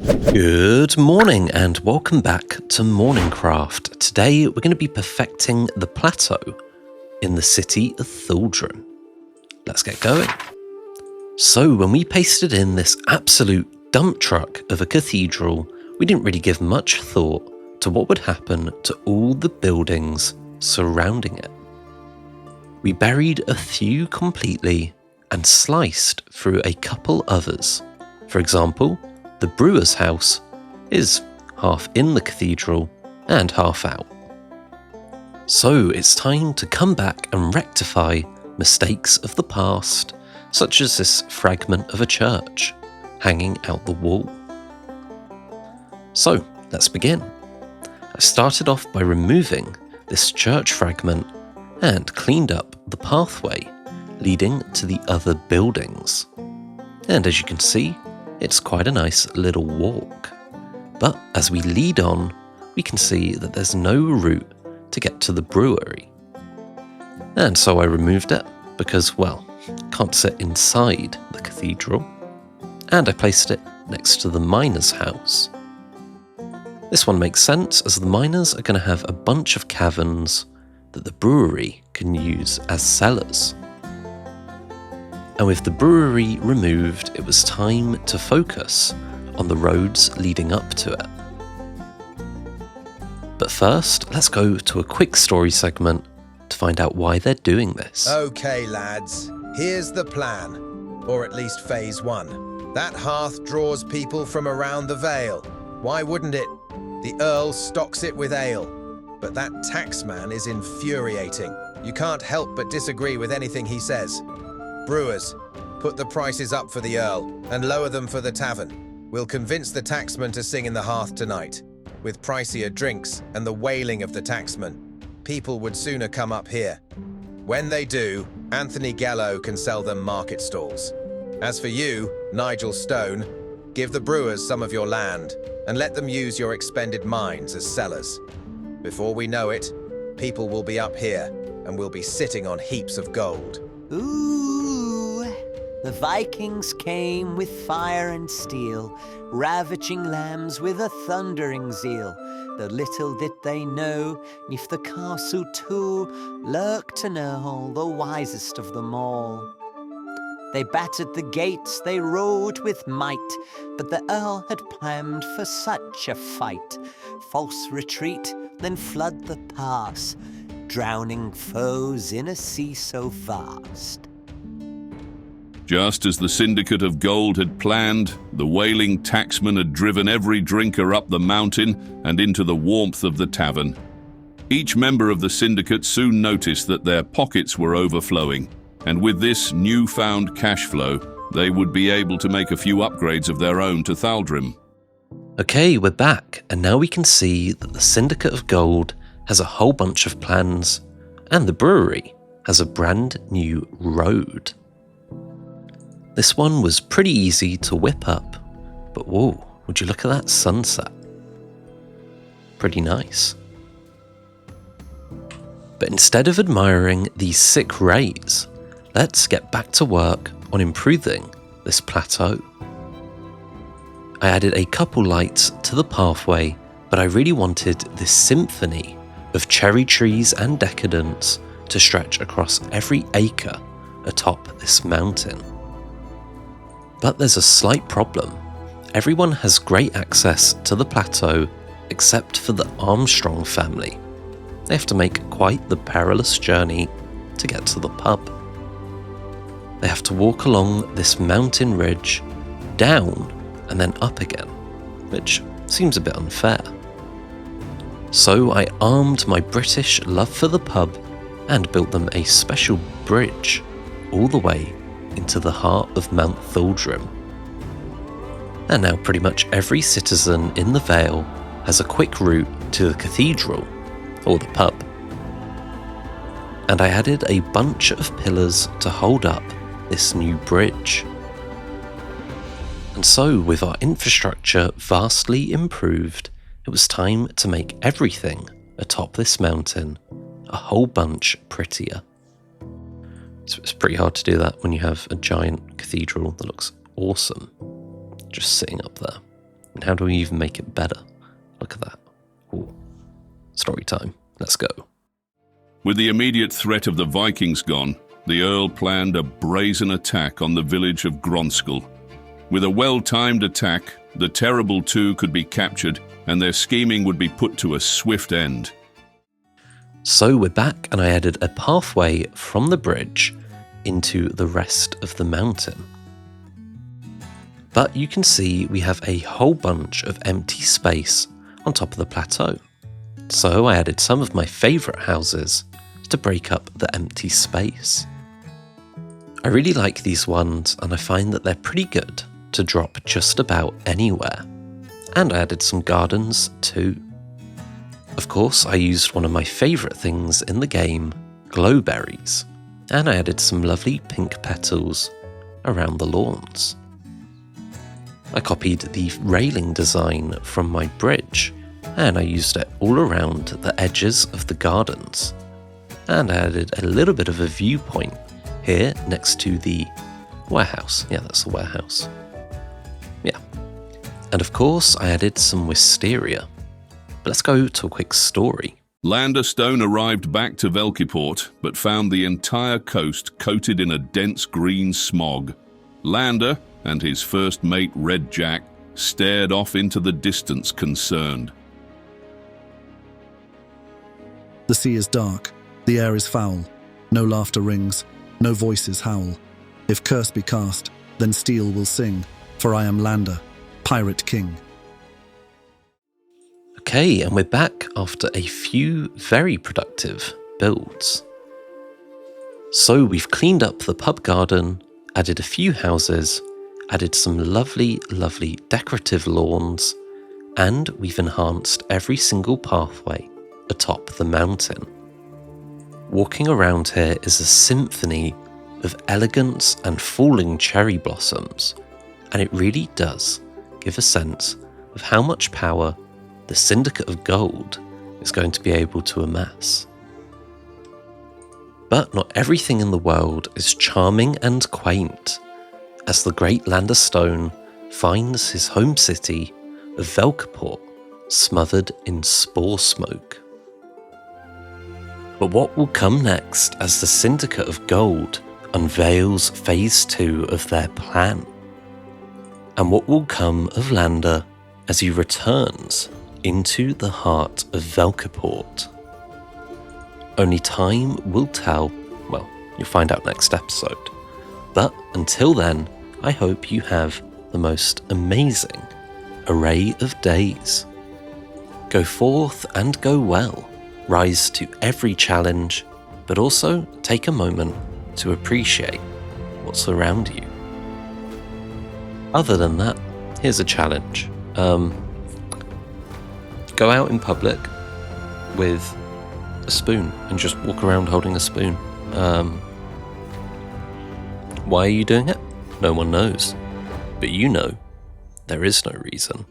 Good morning and welcome back to MorningCraft. Today we're going to be perfecting the Plateau in the city of Thaldrim. Let's get going. So when we pasted in this absolute dump truck of a cathedral, we didn't really give much thought to what would happen to all the buildings surrounding it. We buried a few completely and sliced through a couple others. For example, the brewer's house is half in the cathedral and half out. So it's time to come back and rectify mistakes of the past, such as this fragment of a church hanging out the wall. So let's begin. I started off by removing this church fragment and cleaned up the pathway leading to the other buildings. And as you can see, it's quite a nice little walk. But as we lead on, we can see that there's no route to get to the brewery. And so I removed it because, well, can't sit inside the cathedral. And I placed it next to the miner's house. This one makes sense as the miners are going to have a bunch of caverns that the brewery can use as cellars. And with the brewery removed, it was time to focus on the roads leading up to it. But first, let's go to a quick story segment to find out why they're doing this. Okay, lads, here's the plan, or at least phase 1. That hearth draws people from around the Vale. Why wouldn't it? The Earl stocks it with ale. But that taxman is infuriating. You can't help but disagree with anything he says. Brewers, put the prices up for the Earl and lower them for the tavern. We'll convince the taxman to sing in the hearth tonight. With pricier drinks and the wailing of the taxman, people would sooner come up here. When they do, Anthony Gallo can sell them market stalls. As for you, Nigel Stone, give the brewers some of your land and let them use your expended mines as cellars. Before we know it, people will be up here and we'll be sitting on heaps of gold. Ooh, the Vikings came with fire and steel, ravaging lambs with a thundering zeal. The little did they know, 'neath the castle too, lurked an earl, the wisest of them all. They battered the gates, they rode with might, but the earl had planned for such a fight. False retreat, then flood the pass, drowning foes in a sea so vast. Just as the Syndicate of Gold had planned, the wailing taxman had driven every drinker up the mountain and into the warmth of the tavern. Each member of the Syndicate soon noticed that their pockets were overflowing, and with this newfound cash flow, they would be able to make a few upgrades of their own to Thaldrim. Okay, we're back, and now we can see that the Syndicate of Gold has a whole bunch of plans, and the brewery has a brand new road. This one was pretty easy to whip up, but whoa, would you look at that sunset? Pretty nice. But instead of admiring these sick rays, let's get back to work on improving this plateau. I added a couple lights to the pathway, but I really wanted this symphony of cherry trees and decadents to stretch across every acre atop this mountain. But there's a slight problem. Everyone has great access to the plateau except for the Armstrong family. They have to make quite the perilous journey to get to the pub. They have to walk along this mountain ridge, down and then up again, which seems a bit unfair. So I armed my British love for the pub and built them a special bridge all the way into the heart of Mount Thaldrim. And now pretty much every citizen in the Vale has a quick route to the cathedral or the pub. And I added a bunch of pillars to hold up this new bridge. And so, with our infrastructure vastly improved, it was time to make everything atop this mountain a whole bunch prettier. So it's pretty hard to do that when you have a giant cathedral that looks awesome just sitting up there. And how do we even make it better? Look at that. Ooh. Story time. Let's go. With the immediate threat of the Vikings gone, the Earl planned a brazen attack on the village of Gronskell. With a well-timed attack, the Terrible Two could be captured and their scheming would be put to a swift end. So we're back, and I added a pathway from the bridge into the rest of the mountain. But you can see we have a whole bunch of empty space on top of the plateau. So I added some of my favourite houses to break up the empty space. I really like these ones, and I find that they're pretty good to drop just about anywhere. And I added some gardens too. Of course, I used one of my favourite things in the game, glowberries, and I added some lovely pink petals around the lawns. I copied the railing design from my bridge, and I used it all around the edges of the gardens. And I added a little bit of a viewpoint here next to the warehouse. Yeah, that's the warehouse. Yeah. And of course, I added some wisteria. But let's go to a quick story. Landerstone arrived back to Velport, but found the entire coast coated in a dense green smog. Lander and his first mate Red Jack stared off into the distance concerned. The sea is dark, the air is foul, no laughter rings, no voices howl. If curse be cast, then steel will sing, for I am Lander, Pirate King. Okay, and we're back after a few very productive builds. So we've cleaned up the pub garden, added a few houses, added some lovely, lovely decorative lawns, and we've enhanced every single pathway atop the mountain. Walking around here is a symphony of elegance and falling cherry blossoms, and it really does give a sense of how much power the Syndicate of Gold is going to be able to amass. But not everything in the world is charming and quaint, as the great Landerstone finds his home city of Velport smothered in spore smoke. But what will come next as the Syndicate of Gold unveils Phase 2 of their plan? And what will come of Lander as he returns into the heart of Velport? Only time will tell. Well, you'll find out next episode. But until then, I hope you have the most amazing array of days. Go forth and go well. Rise to every challenge, but also take a moment to appreciate what's around you. Other than that, here's a challenge. Go out in public with a spoon and just walk around holding a spoon. Why are you doing it? No one knows. But you know, there is no reason.